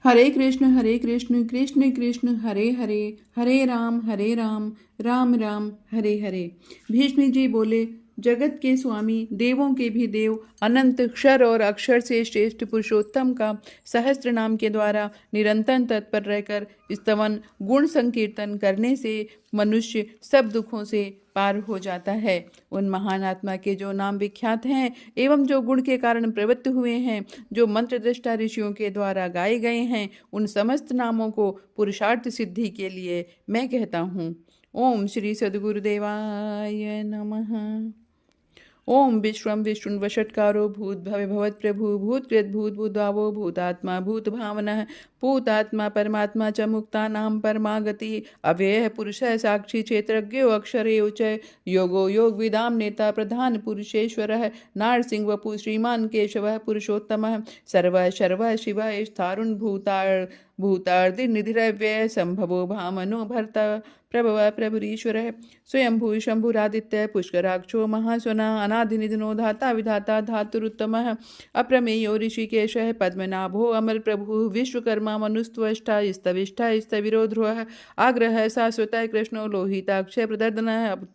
हरे कृष्ण कृष्ण कृष्ण हरे हरे, हरे राम राम राम हरे हरे। भीष्म जी बोले, जगत के स्वामी, देवों के भी देव, अनंत क्षर और अक्षर से श्रेष्ठ पुरुषोत्तम का सहस्त्र नाम के द्वारा निरंतर तत्पर रहकर स्तवन गुण संकीर्तन करने से मनुष्य सब दुखों से पार हो जाता है। उन महान आत्मा के जो नाम विख्यात हैं एवं जो गुण के कारण प्रवृत्त हुए हैं, जो मंत्र दृष्टा ऋषियों के द्वारा गाए गए हैं, उन समस्त नामों को पुरुषार्थ सिद्धि के लिए मैं कहता हूँ। ओम श्री सद्गुरुदेवाय नमः। ओम विश्वम विष्णुवषट्कारो भूत भवे भवत प्रभु भूतकृत भूत भूदावो भूतात्मा भूत भावनः भूतात्मा परमात्मा च मुक्ता नाम परमागति अव्यय पुरुष साक्षी क्षेत्रज्ञो अक्षरे उचय योगो योग विदाम नेता प्रधान पुरुषेश्वर नारसिंह वपु श्रीमान केशव पुरुषोत्तम सर्व शर्व शिव स्थारुण भूतार्दिर्निधिरव्यय संभवो भामनो भर्ता प्रभव प्रभुरीश्वर स्वयंभू शंभुरादित्य पुष्कराक्षो महास्वना अनादिनिधनो धाता विधाता धातुरुत्तम अप्रमेयो ऋषिकेश पद्मनाभो अमर प्रभु विश्वकर्मा मनुस्त्वष्टा स्तविष्ठा स्तविरो ध्रुवः आग्रह शाश्वत कृष्णो लोहिताक्ष प्रदर्दन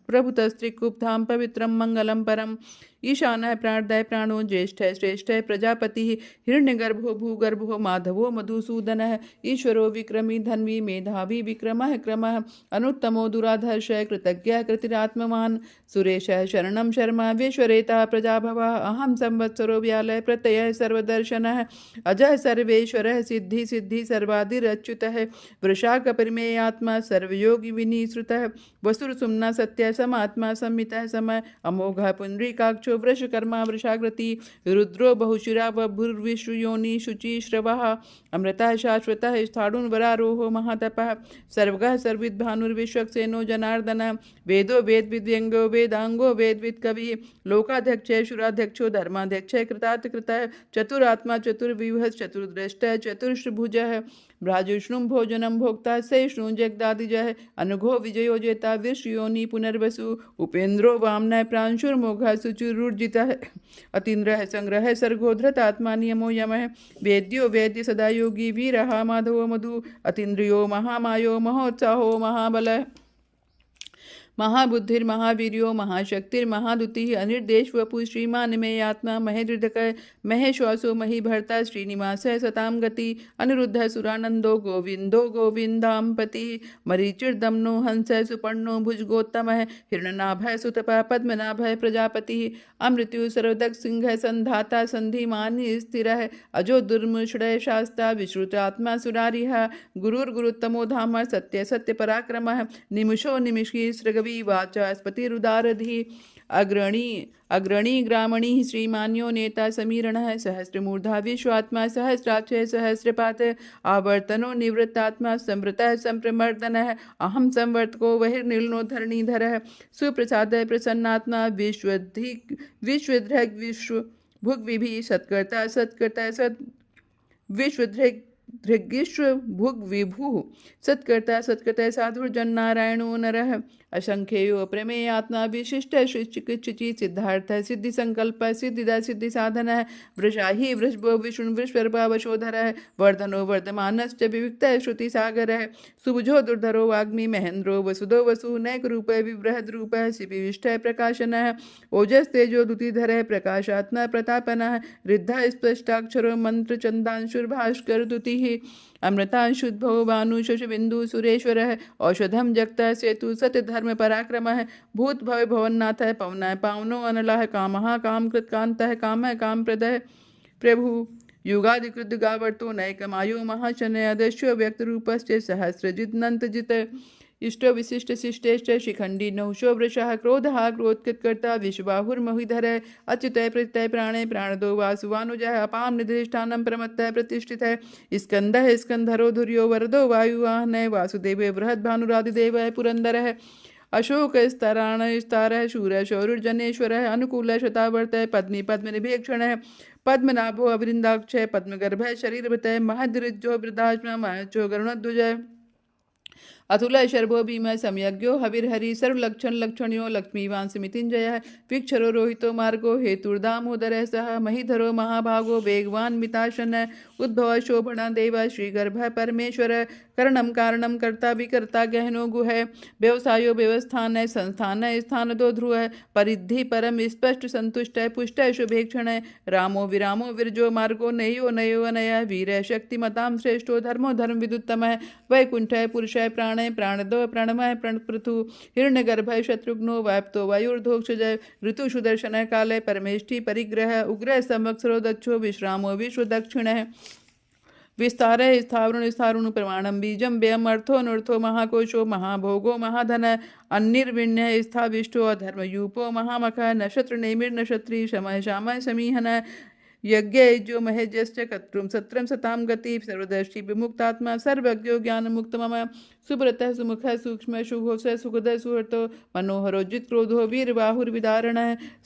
प्रभुतस्त्रिकुब्धाम पवित्रम मंगलम परम ईशान प्राणदय प्राणो ज्येष्ठ श्रेष्ठ प्रजापति हिरण्यगर्भो भूगर्भो माधवो मधुसूदन ईश्वरो विक्रमी धन्वी मेधावी विक्रम क्रम अनुत्तमो दुराधर्ष कृतज्ञ कृतिरात्मवान् सुरेश शरणं शर्मा विश्वरेता प्रजाभव अहं संवत्सरो व्यालय प्रत्यय सर्वदर्शन अजय सर्वेश्वर सिद्धि सिद्धि सर्वादिरच्युतः वृषाक परिमेयात्मा सर्वयोगी विनिश्रुतः वसुर सुम्ना सत्य समात्मा संमितः समय अमोघ पुंडरीकाक्षो वृषकर्मा वृषाकृति रुद्रो बहुशिरा बभुर्विश्वयोनि शुचि श्रवः अमृतः शाश्वतः स्थाणुन वरारोहो महातपः सर्वगः सर्विद्भानुर्विश्वक्सेनो जनार्दन वेदो वेद विद्यंगो वेदांगो वेद विद कवि लोकाध्यक्ष शुराध्यक्षो धर्माध्यक्ष कृतात् कृतः चतुरात्मा चतुर्विवह चतुर्दृष्ट चतुर्भुज भ्राजुष्णु भोजनम भोक्ता सहिष्णु जगदादिजय अनुघो विजयो जेता विश्वयोनि पुनर्वसु उपेन्द्रो वामनः प्रांशुर्मोघ सुचुरुर्जितः अतीन्द्रः संग्रह सर्गोधृतात्मा नियमो यमः वेद्यो वेद्य सदा योगी वीरः माधवो मधु अतीन्द्रियो महामायो महोत्साहो महाबलः महाबुद्धिर्महावीर्यो महाशक्तिर्महादुतिः अनिर्देश वपु श्रीमान में आत्मा महेदृधक महेश्वासो महीभर्ता श्रीनिवास सतां गति अनिरुद्ध सुरानंदो गोविंदो गोविंदाम्पति मरीचिर्दमनो हंस सुपर्णो भुजगोत्तम हिरण्यनाभ सुतप पद्मनाभ प्रजापति अमृत्यु सर्वदक सिंह संधाता संधिमानी स्थिर अजो दुर्मुषय शास्ता विश्रुतात्मा सुरारिः गुरुर्गुरुत्तमो धाम सत्य सत्य पराक्रम निमिषो निमिषी सृगवी वाचास्पतिरुदारधि अग्रणी ग्रामणी श्रीमान्यो नेता समीरणः सहस्रमूर्धा विश्वात्मा सहस्राक्ष सहस्रपात आवर्तनो निवृत्तात्मा संवृतः संप्रमर्दनः अहं संवर्तको बहिर्निर्नो धरणीधरः सुप्रसाद प्रसन्नात्मा विश्वधृग विश्व भुग्विभि सत्कर्ता सत्कर्ता सत् विश्वधृग धृगिश्व भुग विभु सत्कर्ता सत्कर्ता साधुर्जन नारायणो नरः असंख्येयो प्रमेय आत्मा विशिष्ट चिकित्सिची सिद्धार्थ सिद्धि संकल्प सिद्धिदा सिद्धि साधन वृषाही वृषभो विष्णु विश्वर्भावशोधर वर्धनो वर्धमानश्च विविक्त श्रुति सागर सुभुजो दुर्धरो वाग्मी महेंद्रो वसुदो वसु नैक रूप विवृहद रूप शिपिविष्ट प्रकाशन ओजस तेजो दुतिधर प्रकाशात्मा प्रतापन रिद्ध स्पष्टाक्षरो मंत्र चंदांशुर्भास्कर दुति अमृतांशुद्भो भानु शशबिंदु सुरेश्वर औषधम जगत सेतु सत्य धर्म पराक्रम भूत भव भवन्नाथ पवन पावनो अनलः काम कामकृत कांत काम काम प्रद प्रभु युगादिकृत गावर्तो नैकमायो महाशनय अदस्यो व्यक्त रूपश्च सहस्रजित जित इष्टो विशिष्ट शिष्टेष्ट शिखंडी नहुषो वृषः क्रोधः क्रोधकृत्कर्ता विश्वबाहुर्महिधर अच्युतय प्रत्यय प्राणे प्राणदो वासुवानुजः अपां निधिष्ठानं प्रमत्तः प्रतिष्ठितः स्कंदः स्कंधरो धुर्यो वरदो वायुवाहनः वासुदेवः बृहद्भानुरादिदेवः पुरंदरः अशोक स्तराणस्तारः शूर शौरुर्जनेश्वरः अनुकूल शतावर्तः पद्मी पद्मनिभेक्षणः पद्मनाभो अवृंदाक्ष पद्मगर्भः शरीरभृतः महद्रिजो वृद्धाश्रम महचो गरुणध्वजः अतुल शर्भो भीम सम्यज्ञो हविर्हरि सर्वलक्षण लक्षण्यो लक्ष्मीवान समितिंजय विक्षरो रोहितो मार्गो हेतुर्दामोदर सह महीधरो महाभागो वेगवान मिताशन उद्भव शोभना देव श्रीगर्भ परमेश्वर करणम कारणम कर्ता विकर्ता गहनो गुह व्यवसायो व्यवस्थान संस्थान स्थान दो ध्रुव परिधि परम स्पष्ट संतुष्ट पुष्ट शुभेक्षण रामो विरामो विरजो मार्गो नयो नयो अनय वीर शक्तिमतां श्रेष्ठो धर्मो धर्म विदुत्तम वैकुंठ पुरुष प्राण प्राणदो प्रणमय प्रणपृथु हिरण्यगर्भ शत्रुघ्नो वाप्तो वायुर्धोक्षज ऋतु सुदर्शन काले परमेष्टि परिग्रह उग्र संवत्सरो दक्षो विश्रामो विश्व दक्षिण विस्तार स्थावरुण स्थारुण प्रमाणम बीजम व्ययम अर्थोनर्थो महाकोशो महाभोगो महाधन अन्निर्विण्य स्थाविष्टो अधर्मयूपो महामख नक्षत्र नेमिर नक्षत्री शमय श्यामय समीहन यज्ञ जो महेजश्च कत्रुम सत्रम सताम गति सर्वदर्शी विमुक्तात्मा सर्वज्ञो ज्ञान मुक्त मम सुब्रत सुमुख सूक्ष्म सुघोष सुखद सुहृतो मनोहरो जित क्रोधो वीर बाहुर्विदारण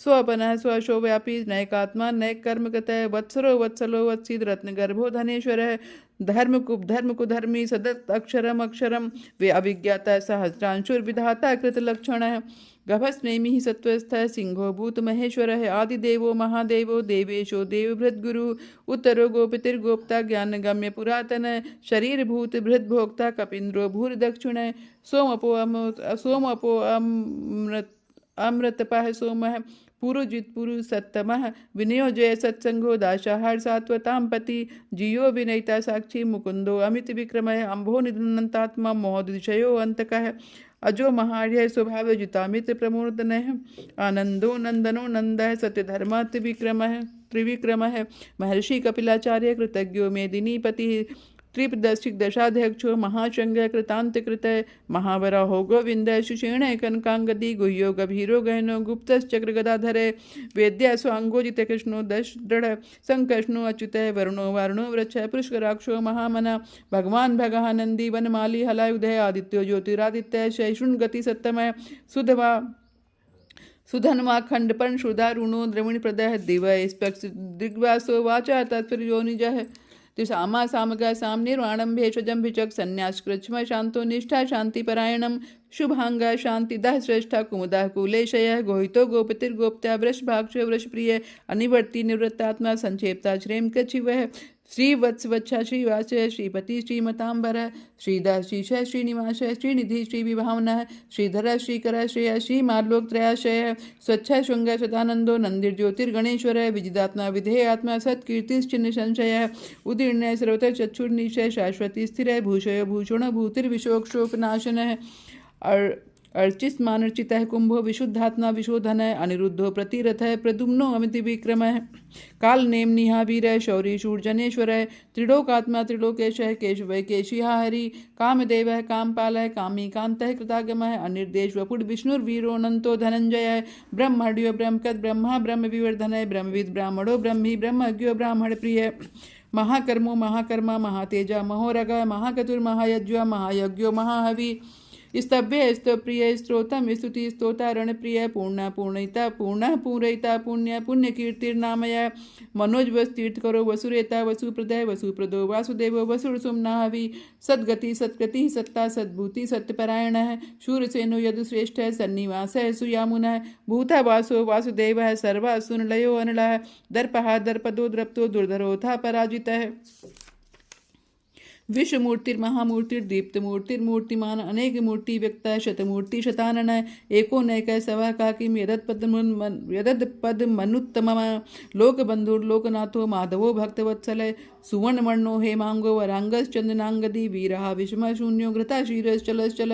स्वपन स्वशो व्यापी नैकात्मा नैक कर्मगत वत्सरो वत्सलो वत्सीद रत्न गर्भो धनेश्वर धर्म कुधर्मी सदत अक्षरम अक्षरम वे अभिज्ञाता सहस्रांशुर्विधाता कृत लक्षण गभस्नेमि सत्वस्थ सिंहो भूत महेश्वर आदिदेवो महादेवो देवेशो देवभृद्गुरु उत्तरो गोपितिर्गोप्ता ज्ञानगम्य पुरातन शरीर भूत भृद्भोक्ता कपिन्द्रो भूर्दक्षिण सोमपो अमृतपः सोमः पुरुजित पुरु सत्तमः विनियोजय सत्संगो दाशाहार सात्वतां पति जियो विनयिता साक्षी मुकुंदो अमित विक्रमः अम्भो निधनंतात्मा मोहदिशयो अंतकः अजो महार्य स्वभाव जितामित प्रमोदन आनंदो नंदनो नंद सत्यधर्मा त्रिविक्रम महर्षि कपिलाचार्य कृतज्ञो मेदिनीपति त्रिपदशिक दशाध्यक्षो महाशंग कृतांत कृत महावराहो गोविंद सुषेण कनकांगदी गुह्यो गभीरो गहनो गुप्तश्चक्र गदाधर वेद्या स्वांगोजित कृष्णो दश दृढ़ संकृष्णो अच्युत वरुणो वारुणो वृक्ष पुष्कराक्षो महामना भगवान भगानंदी वनमाली हलायुधय आदित्यो ज्योतिरादित्य शैषुण गति सत्तमय सुधवा सुधन्वा खंडपन श्रुधारुणो द्रविण प्रदह दिव स्पक्ष दिग्वासो वाचा तत्पर्योनिज सामा सामगा साम निर्वाणम भेषजम भिचक संन्यास कृच्छ्म शांतो निष्ठा शांतिपरायणम शुभांगा शांतिदः श्रेष्ठा कुमुदा कुलेशय गोहितो गोपतिर्गोप्त्या वृषभाक्ष वृषप्रिय अनिवर्ति निवृत्तात्मा संक्षेप्ता श्रेम कच्छिवः श्रीवत्सवच्छा श्रीवास श्रीपति श्रीमतांबर श्रीदास श्रीश श्रीनिवास श्रीनिधि श्रीविभावनः श्रीधर श्रीकर श्रेय श्रीमालोकत्रयाशय स्वच्छ शृंग सदानंदो नंदिर ज्योतिर्गणेश्वर विजिदात्मा विधेयात्मा सत्कीर्तिश्चिन्ह संशय उदीर्ण सर्वतः चक्षुर्निशय शाश्वती स्थिर भूषय भूषण भूतिर्विशोकशोकनाशन अर्चिस्मानर्चित कुंभो विशुद्धात्मा विशोधन अनिरुद्धो प्रतिरथ प्रदुम्नो अमित विक्रम काल नेम निहावीर शौरी शूर्जनेश्वर त्रिलोकात्मा त्रिलोकेश केशव केशिहा हरि कामदेव कामपाल कामी कांत कृतागम अनिर्देश वपुड विष्णुर्वीरो अनंतो धनंजय ब्रह्मण्यो ब्रह्मकद ब्रह्मा ब्रह्म विवर्धन ब्रह्मविद ब्राह्मणो ब्रह्मी ब्रह्मज्ञो ब्राह्मण प्रिय महाकर्मो महाकर्मा महातेजा महोरग महाकतुर्महायज्ञ महायज्ञो महाहवि स्तभ्य स्तप्रिय स्त्रोतम स्तुति स्तोता रणप्रिय पूर्णा पूर्णिता पूर्ण पूरयिता पुण्य पुण्य कीर्तिर्नामय मनोज वस्तीर्थ करो वसुरेता वसुप्रदय वसुप्रदो वासुदेव वसुर सुमनाहवि सद्गति सत्कृति सत्ता सद्भूति सत्यपरायण शूरसेनो यदुश्रेष्ठ सन्निवास सुयामुन भूता वासो वासुदेव सर्वा सुनलयो अनल दर्पः दर्पदो द्रप्तो दुर्धरोथा पराजित विश्वमूर्तिर्महामूर्तिर्दीप्तमूर्तिर्मूर्तिमान अनेक मूर्ति व्यक्त शतमूर्ति शतानन एको नैक सवा काकिम यदत्पद मनुत्तम लोकबंधुर्लोकनाथो माधवो भक्तवत्सल सुवर्णवर्णो हेमांगो वरांगश्चंदनांगदी वीरः विषम शून्यो घृताशीरश्चलश्चल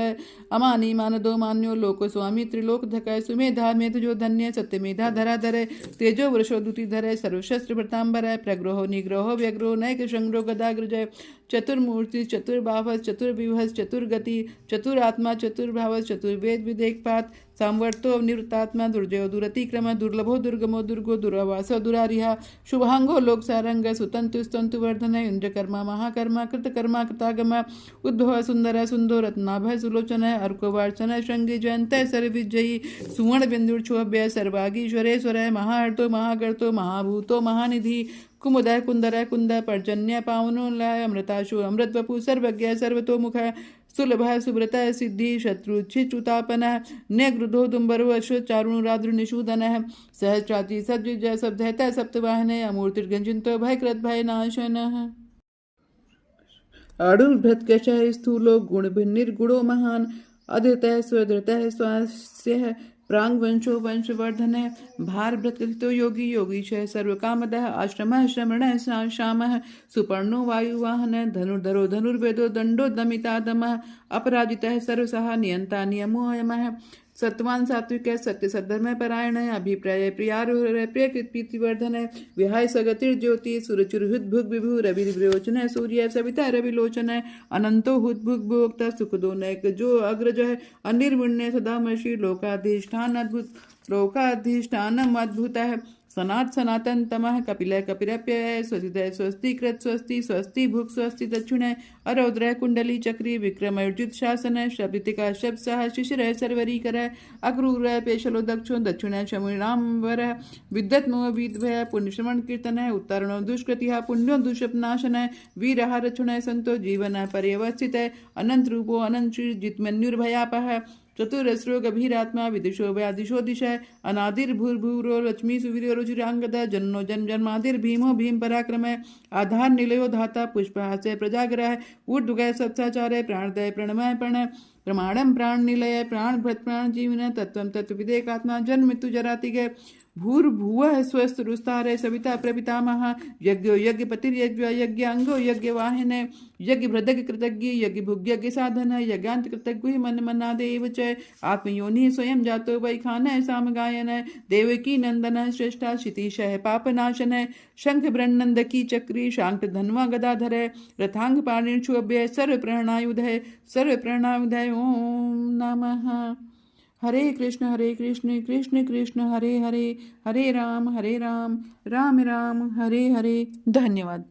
अमानी मानदो मान्यो लोकस्वामी त्रिलोकधक सुमेधा मेधजो धन्य सत्यमेधा धराधर तेजो वृषोदुतिधर सर्वशस्त्रभृतांबर प्रग्रहो निग्रहो व्यग्रो नैक शंग्रो गदाग्रजय चतुर्मूर्ति चतुर्भावस चतुर्विभस चतुर्गति चतुरात्मा चतुर्भावस चतुर्वेद विदेकपात संवर्तो निवृत्तात्मा दुर्जयो दुरतिक्रम दुर्लभो दुर्गमो दुर्गो दुरावास दुरारिहा शुभांगो लोक सारंग सुतंतु स्तंतु वर्धन इंद्रकर्मा महाकर्मा कृतकर्मा कृतागम उद्भव सुंदर सुंदो रत्नाभ सुलोचन अर्कोवार्चन श्रृंगी जयंत सर्वविजयी सुवर्ण बिंदुर्क्षोभ्य सर्वागीश्वरेश्वर महाहर्तो महागर्तो महाभूतो महानिधि कुमुदय कुंदरय कुंदय पर्जन्य पावनोलय अमृताशु अमृत वपु सर्वज्ञ सर्वतोमुख सुलभ सुब्रत सिद्धि शत्रुच्छिच्युतापन न्यगृधो दुम्बरो अश्व चारुणुराद्रु निषूदन सहस्राची सद्विजय सब्धैत सप्तवाहन अमूर्तिर्गंजितो भयकृत भय नाशन आडुर्भृत्कशः स्थूलो गुण निर्गुणो महान अधृतः स्वधृतः स्वास्यः प्रांगवंशो वंशवर्धन भारभृतकृतो योगी योगीश सर्वकामदः आश्रमः श्रमणः श्यामः सुपर्णो वायुवाहन धनुर्धरो धनुर्वेदो दंडो दमितादमः अपराजितः सर्वसहा नियंता नियमो अयमः सत्वान सात्विक सत्य सद्धर्म परायण अभिप्राय प्रियारोह प्रियकृत प्रीतिवर्धन विहाय सगतिर ज्योति सुरचुरहुत भुग विभु रवि विरोचन सूर्य सविता रविलोचन अनंतो हुत भुग भोक्ता सुखदो नैक जो अग्रज है अनिर्विण्य सदामर्षि लोकाधिष्ठानम अद्भुत है सनात सनातन तमः कपिल कपिरप्यय स्वस्ति स्वस्तिकृत स्वस्ति स्वस्ति भुक् स्वस्ति दक्षिण अरौद्र कुंडली चक्री विक्रम अर्जुत शासन शब्दिका शब्द सह शिशिर सर्वरी कर अक्रूर पेशलो दक्षो दक्षिण शमिणांबर विद्यत मोह विद्भय पुण्यश्रवण कीर्तन उत्तरणो दुष्कृति पुण्यो दुष्पनाशन वीर रक्षण संतो जीवन पर्यवस्थित अनंत रूपो अनंत श्री जितमन्युर्भयापह चतुरस्रो गभीरात्मा विदिशो व्यादिशो दिशा अनादिर्भूर्भूरो लक्ष्मी सुवीर्यो रुचिरांगद जन्नो जन्म जन्मादिर भीमो भीम पराक्रम आधार निलयो धाता पुष्पहास्य प्रजाग्रह ऊर्ध्वगय सत्साचार्य प्राणदय प्रणमय प्रण प्रमाणम प्राण निलय प्राण भृत प्राण जीवन तत्व तत्व विदेकात्मा जन्म मृत्यु जरातिगे भूर्भुवः स्वस्थ रुस्तारे सविता प्रपितामह यज्ञो यज्ञपतिर्यज्ञ यज्ञ अंगो यज्ञ वाहिन यज्ञ भृदग कृतज्ञ यज्ञ भुग्यज्ञ साधन यज्ञांत कृतज्ञ मन मनादेव च आत्मयोनि स्वयं जातो वै खान साम गायन देवकी नंदन श्रेष्ठा क्षितिश पापनाशन शंख ब्रह्नंदकी चक्री शांत धन्वा गदाधर रथांग पाणिक्षुभ्य सर्व प्रणायुधय ओम नमः हरे कृष्ण कृष्ण कृष्ण हरे हरे हरे राम राम राम हरे हरे। धन्यवाद।